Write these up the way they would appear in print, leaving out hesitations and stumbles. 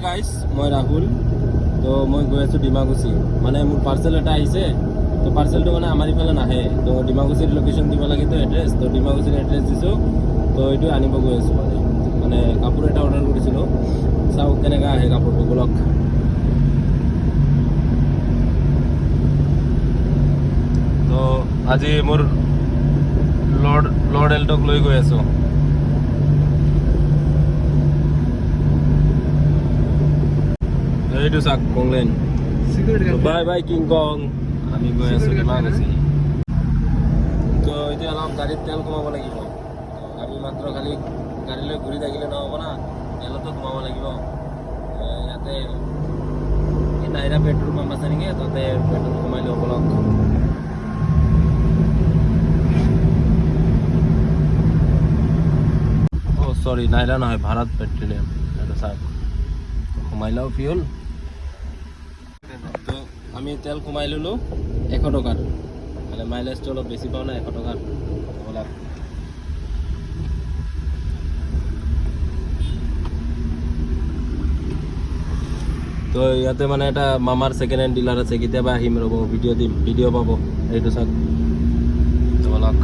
guys মই ৰাহুল তো মই গৈ আছোঁ ডিমাকুচি মানে মোৰ পাৰ্চেল এটা আহিছে তো পাৰ্চেলটো মানে আমাৰ ইফালে নাহে তো ডিমাকুচিৰ লোকেশ্যন দিব লাগে তো এড্ৰেছ তো ডিমাকুচিৰ এড্ৰেছ দিছোঁ তো এইটো আনিব গৈ আছোঁ মানে কাপোৰ এটা অৰ্ডাৰ কৰিছিলোঁ চাওক কেনেকৈ আহে কাপোৰটো বলক তো আজি মোৰ লৰ্ড এল্টক লৈ গৈ আছোঁ এইটো চাওক কংলেন বাই বাই কিং কং আমি গৈ আছোঁ ডিমাকুচি তো এতিয়া অলপ গাড়ীত তেল কমাব লাগিব আমি মাত্ৰ খালি গাড়ীলৈ ঘূৰি থাকিলে নহ'ব না তেলতো কমাব লাগিব ইয়াতে এই নাইৰা পেট্ৰল পাম্প আছে নেকি তাতে পেট্ৰল কমাই লওঁ বলক সরি নাইরা নহয় ভারত পেট্রোলিয়াম এটা চাওক কমাই লওঁ ফিউল তো আমি তেল কমাই ল'লোঁ 100 টকাৰ মানে মাইলেজটো অলপ বেছি পাওঁ না 100 টকাৰ অলপ তো ইয়াতে মানে এটা মামাৰ ছেকেণ্ড হেণ্ড ডিলাৰ আছে কেতিয়াবা আহিম ৰ'ব ভিডিঅ' দিম ভিডিঅ' পাব এইটো চাওক অলপ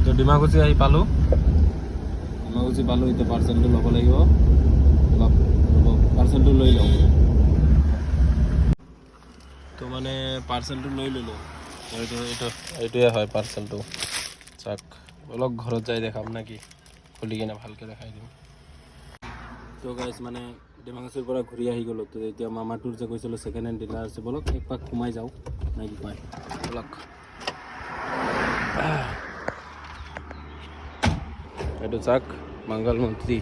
তো ডিমাকুচি আহি পালোঁ এতিয়া পাৰ্চেলটো ল'ব লাগিব অলপ পাৰ্চেলটো লৈ লওঁ তো মানে পাৰ্চেলটো লৈ ল'লোঁ এইটোৱে হয় পাৰ্চেলটো চাওক অলপ ঘৰত যাই দেখাম নাকি খুলি কিনে ভালকৈ দেখাই দিম তো গাইজ মানে ডিমাকুচিৰ পৰা ঘূৰি আহি গ'লোঁ তো এতিয়া মামাটোৰ যে কৈছিলোঁ ছেকেণ্ড হেণ্ড ডিলাৰ আছে বলক এক পাক সোমাই যাওঁ নে কি কয় বলক এইটো চাওক মংগল মন্ত্ৰী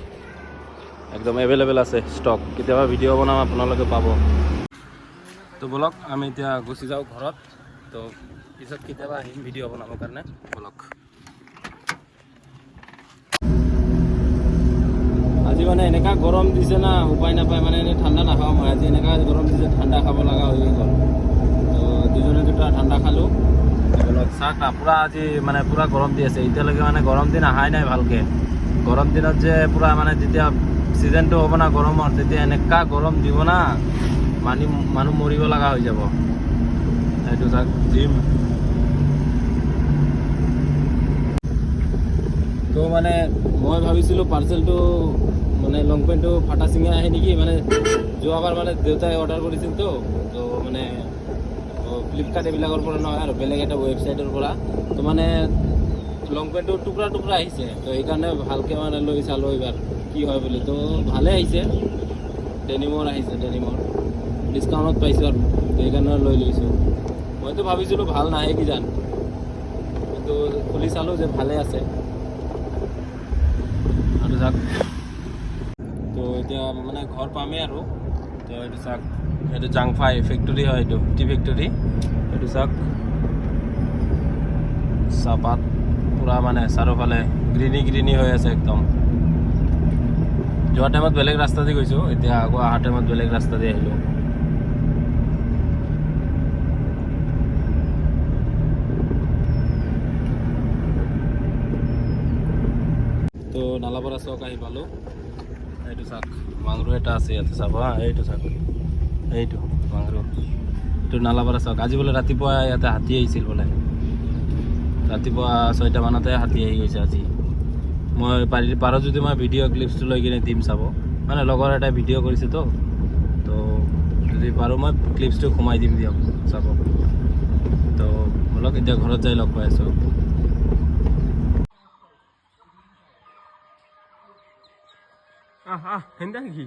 একদম এভেইলেবল আছে ষ্টক কেতিয়াবা ভিডিঅ' বনাম আপোনালোকে পাব তো বলক আমি এতিয়া গুচি যাওঁ ঘৰত তো পিছত কেতিয়াবা আহিম ভিডিঅ' বনাবৰ কাৰণে বলক আজি মানে এনেকুৱা গৰম দিছে না উপায় নাপায় মানে এনেই ঠাণ্ডা নাখাওঁ মই আজি এনেকুৱা গৰম দিছে ঠাণ্ডা খাব লগা হৈ গ'ল তো দুজনে দুটা ঠাণ্ডা খালোঁ বলক চাওক না পূৰা আজি মানে পূৰা গৰম দি আছে এতিয়ালৈকে মানে গৰম দিন অহাই নাই ভালকৈ গৰম দিনত যে পূৰা মানে যেতিয়া ছিজনটো হ'ব না গৰমৰ তেতিয়া এনেকুৱা গৰম দিব না মানুহ মৰিব লগা হৈ যাব এইটো চাওক জিম তো মানে মই ভাবিছিলোঁ পাৰ্চেলটো মানে লং পেণ্টটো ফাটা চিঙা আহে নেকি মানে যোৱাবাৰ মানে দেউতাই অৰ্ডাৰ কৰিছিল তো মানে ফ্লিপকাৰ্ট এইবিলাকৰ পৰা নহয় আৰু বেলেগ এটা ৱেবছাইটৰ পৰা তো মানে লং পেণ্টটো টুকুৰা টুকুৰা আহিছে তো সেইকাৰণে ভালকৈ মানে লৈ চালোঁ এইবাৰ কি হয় বুলি তো ভালে আহিছে ডেনিমৰ আহিছে ডেনিমৰ ডিছকাউণ্টত পাইছোঁ আৰু সেইকাৰণে লৈ লৈছোঁ মইতো ভাবিছিলোঁ ভাল নাহে কি জান কিন্তু খুলি চালোঁ যে ভালে আছে আৰু চাওক তো এতিয়া মানে ঘৰ পামেই আৰু তো এইটো চাওক এইটো জাংফাই ফেক্টৰী হয় এইটো টি ফেক্টৰী এইটো চাওক চাহপাত পূৰা মানে চাৰিওফালে গ্ৰীণি হৈ আছে একদম যোৱা টাইমত বেলেগ ৰাস্তা দি গৈছোঁ এতিয়া আকৌ অহা টাইমত বেলেগ ৰাস্তা দি আহিলোঁ তো নালাপাৰা চক আহি পালোঁ এইটো চাওক মাংৰু এটা আছে ইয়াতে চাব হা এইটো চাওক এইটো মাংৰু এইটো নালাপাৰা চক আজি বোলে ৰাতিপুৱা ইয়াতে হাতী আহিছিল বোলে ৰাতিপুৱা 6টা মানতে হাতী আহি গৈছে আজি মই পাৰোঁ যদি মই ভিডিঅ' ক্লিপছটো লৈ কিনে দিম চাব মানে লগৰ এটাই ভিডিঅ' কৰিছে তো যদি পাৰোঁ মই ক্লিপছটো সোমাই দিম দিয়ক চাব তো বলক এতিয়া ঘৰত যাই লগ পাই আছোঁ হেন্দা নেকি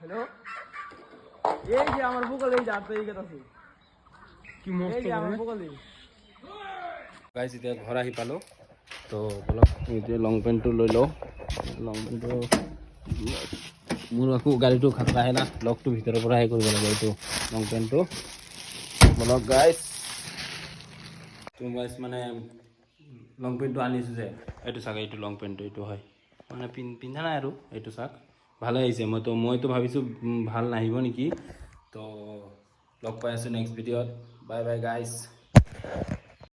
হেল্ল' এই যে আমার বুকল এই যাতে এই কথা আছে কি মস্ত আমার বুকল গাইস এতিয়া ঘৰ আহি পালোঁ তো বলক এতিয়া লং পেণ্টটো লৈ লওঁ লং পেণ্টটো মোৰ আকৌ গাড়ীটো খাতৰা আহে না লকটো ভিতৰৰ পৰা আহি কৰিব লাগে এইটো লং পেণ্টটো বলক গাইস তো গাইস মানে লং পেণ্টটো আনিছোঁ যে এইটো চাওক এইটো লং পেণ্টটো এইটো হয় মানে পিন্ধা নাই আৰু এইটো চাওক ভালে আহিছে মইতো ভাবিছোঁ ভাল নাহিব নেকি তো লগ পাই আছোঁ নেক্সট ভিডিঅ'ত বাই বাই গাইছ